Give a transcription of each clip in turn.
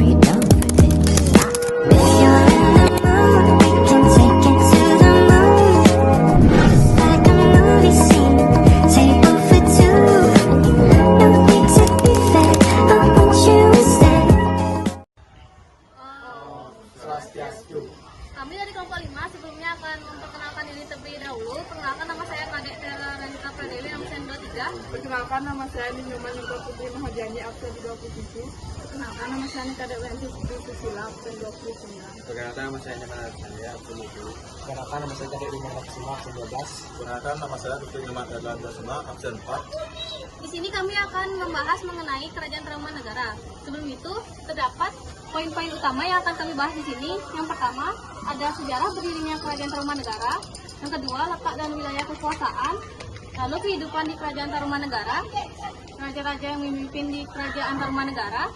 are you down for this? If you're in the mood, we can take it to the moon. Just like a movie scene, table for two. No need to be fair, I want you instead. Kami dari kelompok 5 sebelumnya akan memperkenalkan diri terlebih dahulu. Perkenalkan, nama saya Kadek Tera Renita Pradewi, absen 23. Perkenalkan, nama saya Nyoman Yungko Putri Mahajani, absen 27. Perkenalkan, nama saya Kadek Wendy Susila, absen 29. Perkenalkan, nama saya Nyoman Alexandria, absen 20. Perkenalkan, nama saya Kadek Limang Laksima, absen 12. Perkenalkan, nama saya Dr. Nyoman Erlanda Suma, absen 4. Di sini kami akan membahas mengenai Kerajaan Tarumanegara. Sebelum itu, terdapat poin-poin utama yang akan kami bahas di sini. Yang pertama, ada sejarah berdirinya Kerajaan Tarumanegara. Yang kedua, letak dan wilayah kekuasaan. Lalu kehidupan di Kerajaan Tarumanegara, raja-raja yang memimpin di Kerajaan Tarumanegara,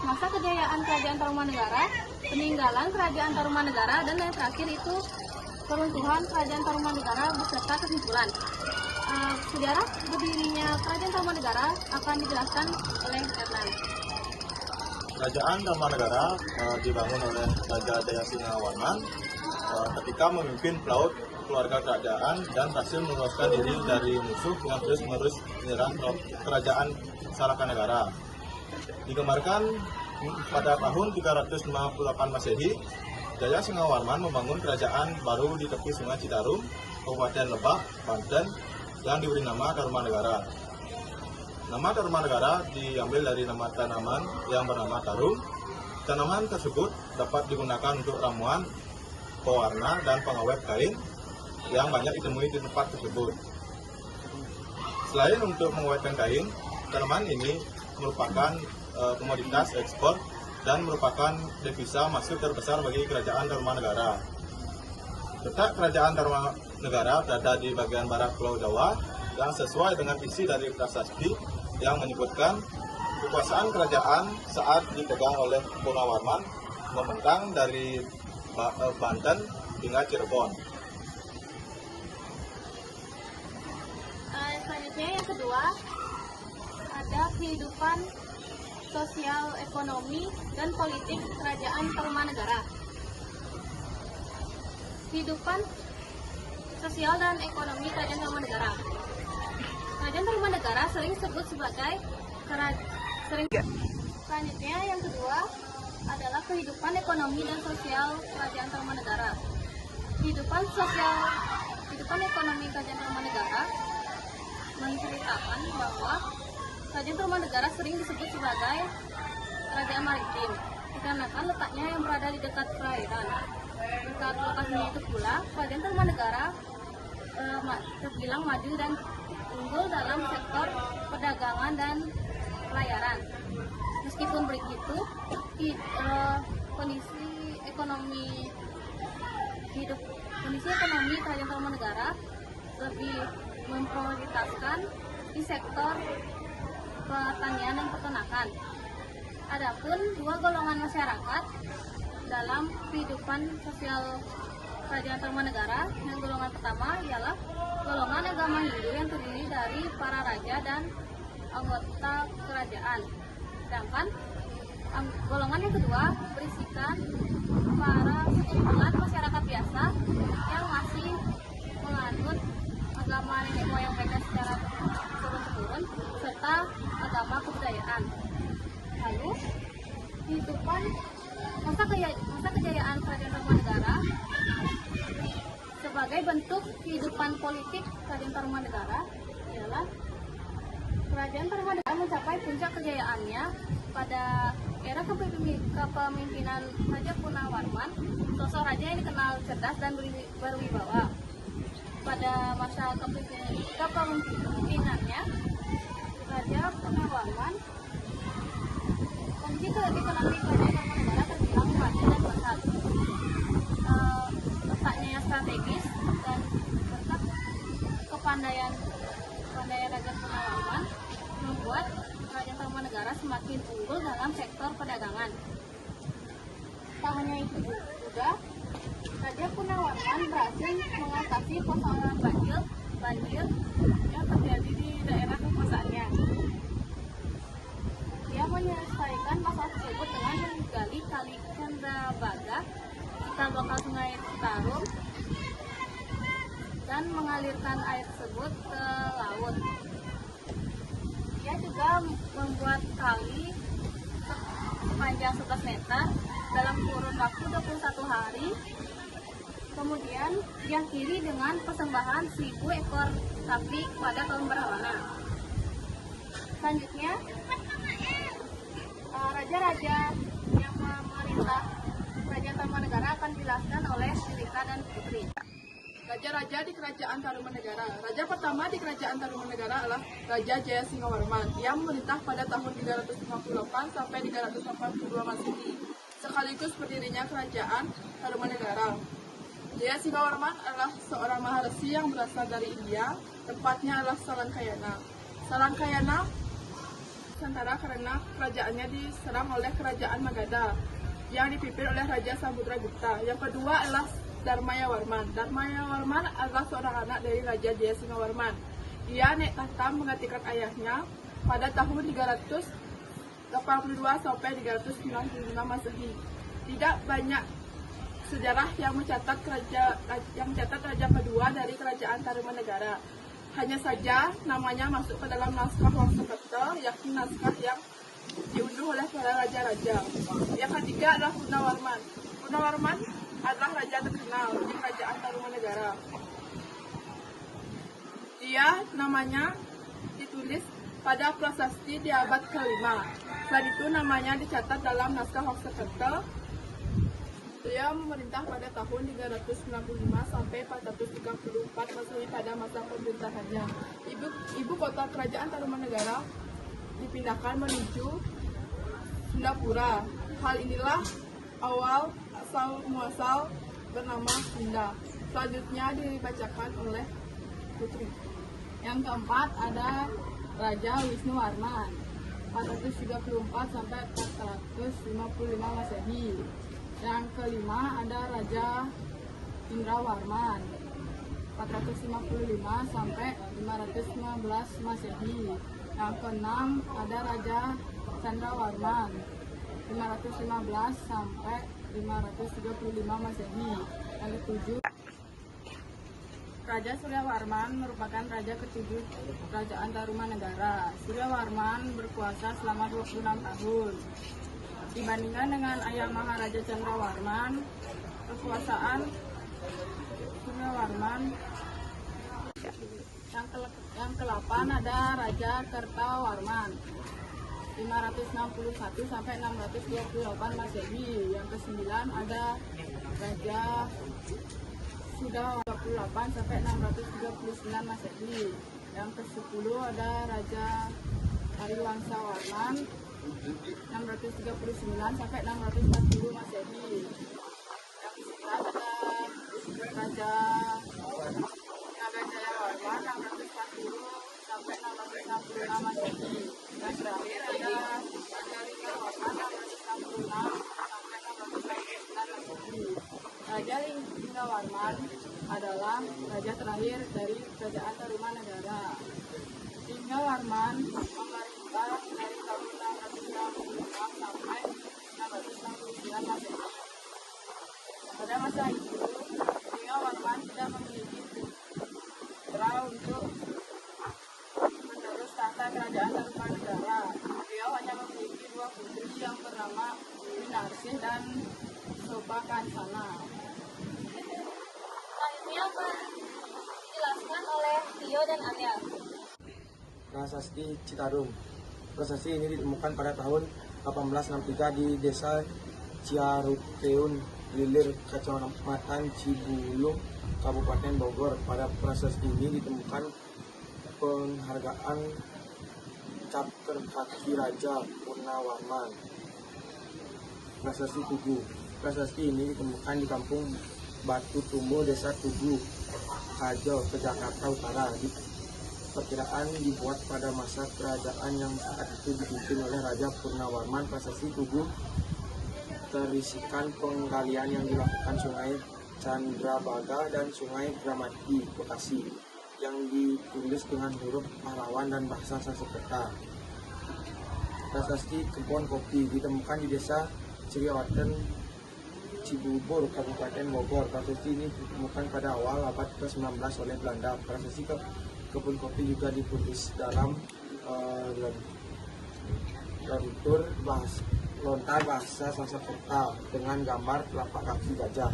masa kejayaan Kerajaan Tarumanegara, peninggalan Kerajaan Tarumanegara, dan yang terakhir itu peruntuhan Kerajaan Tarumanegara beserta kesimpulan. Sejarah berdirinya Kerajaan Tarumanegara akan dijelaskan oleh Erlan. Kerajaan Tarumanegara dibangun oleh Raja Jayasingawarman ketika memimpin pelaut keluarga kerajaan dan berhasil meloloskan diri dari musuh yang terus-menerus menyerang kerajaan Sarakanegara. Digembarkan pada tahun 358 Masehi, Jayasingawarman membangun kerajaan baru di tepi Sungai Citarum, Kabupaten Lebak, Banten, yang diberi nama Tarumanegara. Nama Tarumanegara diambil dari nama tanaman yang bernama tarum. Tanaman tersebut dapat digunakan untuk ramuan, pewarna, dan pengawet kain yang banyak ditemui di tempat tersebut. Selain untuk mengawetkan kain, tanaman ini merupakan komoditas ekspor dan merupakan devisa masuk terbesar bagi Kerajaan Tarumanegara. Letak Kerajaan Tarumanegara berada di bagian barat Pulau Jawa yang sesuai dengan isi dari prasasti yang menyebutkan kekuasaan kerajaan saat dipegang oleh Purnawarman membentang dari Banten hingga Cirebon. Selanjutnya yang kedua, ada kehidupan sosial, ekonomi, dan politik Kerajaan Tarumanegara. Kehidupan sosial dan ekonomi Kerajaan Tarumanegara. Kerajaan Tarumanegara sering disebut sebagai Selanjutnya yang kedua adalah kehidupan ekonomi dan sosial Kerajaan Tarumanegara. Kehidupan ekonomi Kerajaan Tarumanegara menceritakan bahwa Kerajaan Tarumanegara sering disebut sebagai kerajaan maritim dikarenakan letaknya yang berada di dekat perairan. Dekat lokasinya itu pula, Kerajaan Tarumanegara terbilang maju dan unggul dalam sektor perdagangan dan pelayaran. Meskipun begitu, kondisi ekonomi Kerajaan Tarumanegara lebih memprioritaskan di sektor pertanian dan peternakan. Adapun dua golongan masyarakat dalam kehidupan sosial Kerajaan Tarumanegara, yang golongan pertama ialah golongan agama Hindu yang terdiri dari para raja dan anggota kerajaan. Sedangkan golongan yang kedua berisikan para sekumpulan masyarakat biasa yang masih menganut agama nenek moyang mereka secara turun-temurun serta agama kebudayaan. Lalu kehidupan masa kejayaan Kerajaan Tarumanegara sebagai bentuk kehidupan politik Kerajaan Tarumanegara ialah Kerajaan Tarumanegara mencapai puncak kejayaannya pada era kepemimpinan Raja Purnawarman, sosok raja yang dikenal cerdas dan berwibawa. Pada masa kepemimpinannya, Raja Purnawarman, kondisi ekonomi Kerajaan Tarumanegara terbilang maju dan pesat. Letaknya yang strategis dan berkat kepandaian Raja Purnawarman membuat Kerajaan Tarumanegara semakin unggul dalam sektor perdagangan. Tak hanya itu juga, Raja Purnawarman berhasil mengatasi persoalan banjir yang terjadi di daerah kekuasaannya. Dia menyelesaikan masalah tersebut dengan menggali dangkal Sungai Citarum dan mengalirkan air tersebut ke laut. Dia juga membuat kali sepanjang 11 meter dalam kurun waktu 21 hari. Kemudian diakhiri dengan persembahan 1000 ekor sapi pada kaum Brahmana. Selanjutnya, raja-raja yang memerintah Kerajaan Tarumanegara akan dijelaskan oleh Silika dan Putri. Raja-raja di Kerajaan Tarumanegara. Raja pertama di Kerajaan Tarumanegara adalah Raja Jayasingawarman. Ia memerintah pada tahun 358 sampai 382 Masehi, sekaligus berdirinya Kerajaan Tarumanegara. Jayasingawarman adalah seorang maharesi yang berasal dari India. Tempatnya adalah Salangkayana. Salangkayana Nusantara karena kerajaannya diserang oleh Kerajaan Magadha yang dipimpin oleh Raja Samudragupta. Yang kedua adalah Dharmayawarman. Dharmayawarman adalah seorang anak dari Raja Jayasingawarman. Ia naik tahta menggantikan ayahnya pada tahun 382 sampai 395 Masehi. Tidak banyak sejarah yang mencatat raja kedua dari Kerajaan Tarumanegara. Hanya saja namanya masuk ke dalam naskah Wangsakerta, yakni naskah yang diunduh oleh para raja-raja. Yang ketiga adalah Purnawarman. Purnawarman adalah raja terkenal di Kerajaan Tarumanegara. Dia namanya ditulis pada prasasti di abad ke-5. Selain itu namanya dicatat dalam naskah Wangsakerta. Beliau memerintah pada tahun 395 sampai 434 Masehi pada masa pemerintahannya. Ibu kota Kerajaan Tarumanegara dipindahkan menuju Sundapura. Hal inilah awal asal muasal bernama Sunda. Selanjutnya dibacakan oleh Putri. Yang keempat ada Raja Wisnuwarman 434 sampai 455 Masehi. Yang kelima ada Raja Indrawarman 455 sampai 515 Masehi. Yang keenam ada Raja Chandrawarman 515 sampai 535 Masehi. Yang ketujuh Raja Suryawarman merupakan raja ketujuh Kerajaan Tarumanegara. Suryawarman berkuasa selama 26 tahun. Dibandingkan dengan ayah Maharaja Chandrawarman, kekuasaan Suryawarman. Yang ke-8 ada Raja Kertawarman 561 sampai 628 Masehi. Yang ke-9 ada Raja Sudah 28 sampai 639 Masehi. Yang ke-10 ada Raja Hariwangsawarman 639 sampai 640 Masehi. Yang ke-11 ada Raja Nagajayawarman 640 sampai 666 Masehi. Yang terakhir ada Raja Linggawarman 666 sampai 649 Masehi. Raja Linggawarman adalah raja terakhir dari Kerajaan Tarumanegara. Linggawarman memerintah dari tahun 666 sampai 669 Masehi. Pada masa itu, Linggawarman tidak memiliki putra untuk menerus tahta Kerajaan Tarumanegara. Beliau hanya memiliki dua putri yang bernama Winarsih dan Sobakansana. Selanjutnya akan dijelaskan oleh Tio dan Arya. Prasasti Citarum. Prasasti ini ditemukan pada tahun 1863 di desa Ciaruteun, Lilir, Kecamatan Cibulung, Kabupaten Bogor. Pada prasasti ini ditemukan penghargaan cap kaki Raja Purnawarman. Prasasti Tugu. Prasasti ini ditemukan di Kampung Batu Tumbuh, Desa Tugu, Kajo, ke Jakarta Utara. Perkiraan dibuat pada masa kerajaan yang saat itu dipimpin oleh Raja Purnawarman. Prasasti Tugu terisikan penggalian yang dilakukan Sungai Chandrabaga dan Sungai Dramati, Bekasi, yang ditulis dengan huruf pahlawan dan bahasa Sanskerta. Prasasti Kebon Kopi ditemukan di desa Ciriwaten, Cibubur, Kabupaten Bogor. Prasasti ini ditemukan pada awal abad ke-19 oleh Belanda. Prasasti kebun kopi juga ditulis dalam lontar bahasa Sanskerta dengan gambar telapak kaki gajah.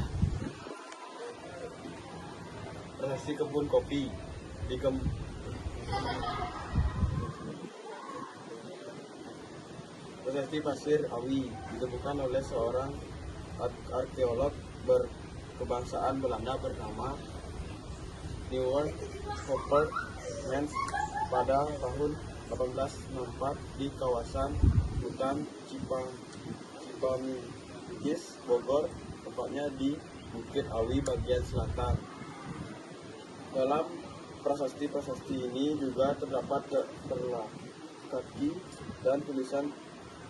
Prasasti kebun kopi Prasasti Pasir Awi ditemukan oleh seorang arkeolog berkebangsaan Belanda bernama Nieuwen Hopper Mens pada tahun 1864 di kawasan hutan Cipaminggis, Bogor, tepatnya di Bukit Awi bagian selatan. Dalam prasasti ini juga terdapat kaki dan tulisan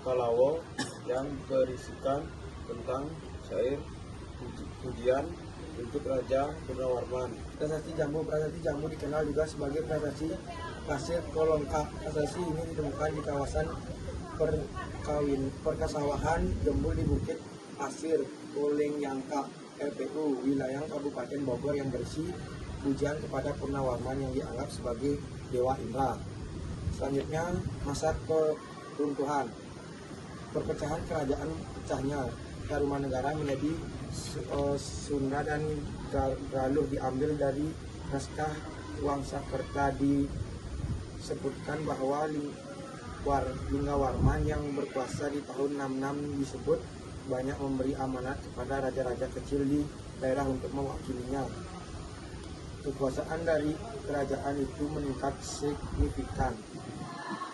Kalawo yang berisikan tentang syair pujian untuk Raja Purnawarman. Prasasti Jambu dikenal juga sebagai prasasti Pasir Kolongkap. Prasasti ini ditemukan di kawasan perkasawahan Jembul di Bukit Pasir Kolengyangkap, LPU, wilayah Kabupaten Bogor yang berisi pujian kepada Purnawarman yang dianggap sebagai Dewa Indra. Selanjutnya, masa keruntuhan. Perpecahan kerajaan pecahnya Tarumanegara menjadi Sunda dan Galuh diambil dari naskah Wangsakerta. Disebutkan bahwa Linggawarman yang berkuasa di tahun 66 disebut banyak memberi amanat kepada raja-raja kecil di daerah untuk mewakilinya. Kekuasaan dari kerajaan itu meningkat signifikan,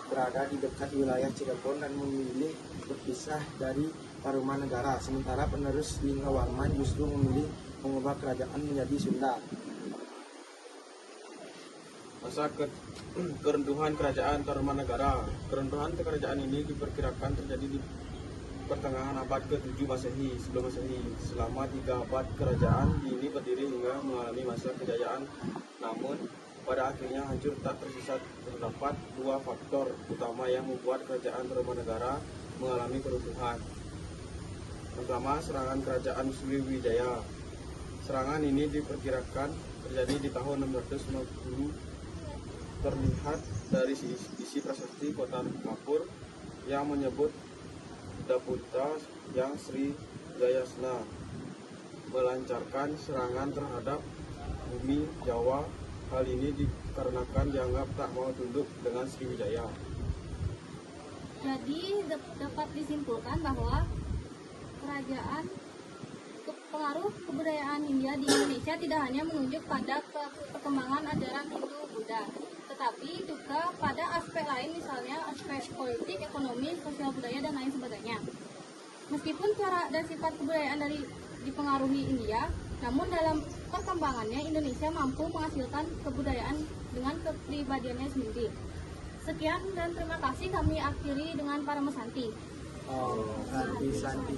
berada di dekat wilayah Cirebon dan memilih berpisah dari Tarumanegara. Sementara penerus Linggawarman justru memilih mengubah kerajaan menjadi Sunda. Masa keruntuhan kerajaan Tarumanegara. Keruntuhan kerajaan ini diperkirakan terjadi di pertengahan abad ke-7 Masehi sebelum Masehi. Selama 3 abad kerajaan ini berdiri hingga mengalami masa kejayaan, namun pada akhirnya hancur tak tersisa. Terdapat 2 faktor utama yang membuat kerajaan Tarumanegara mengalami keruntuhan. Pertama, serangan kerajaan Sriwijaya. Serangan ini diperkirakan terjadi di tahun 650. Terlihat dari isi prasasti Kota Kapur yang menyebut Daputa yang Sri Jayasna melancarkan serangan terhadap bumi Jawa. Hal ini dikarenakan dianggap tak mau tunduk dengan Sriwijaya. Jadi dapat disimpulkan bahwa pengaruh kebudayaan India di Indonesia tidak hanya menunjuk pada perkembangan ajaran Hindu-Buddha, tetapi juga pada aspek lain, misalnya aspek politik, ekonomi, sosial budaya, dan lain sebagainya. Meskipun cara dan sifat kebudayaan dipengaruhi India, namun dalam perkembangannya Indonesia mampu menghasilkan kebudayaan dengan kepribadiannya sendiri. Sekian dan terima kasih, kami akhiri dengan Paramesanti. Santi.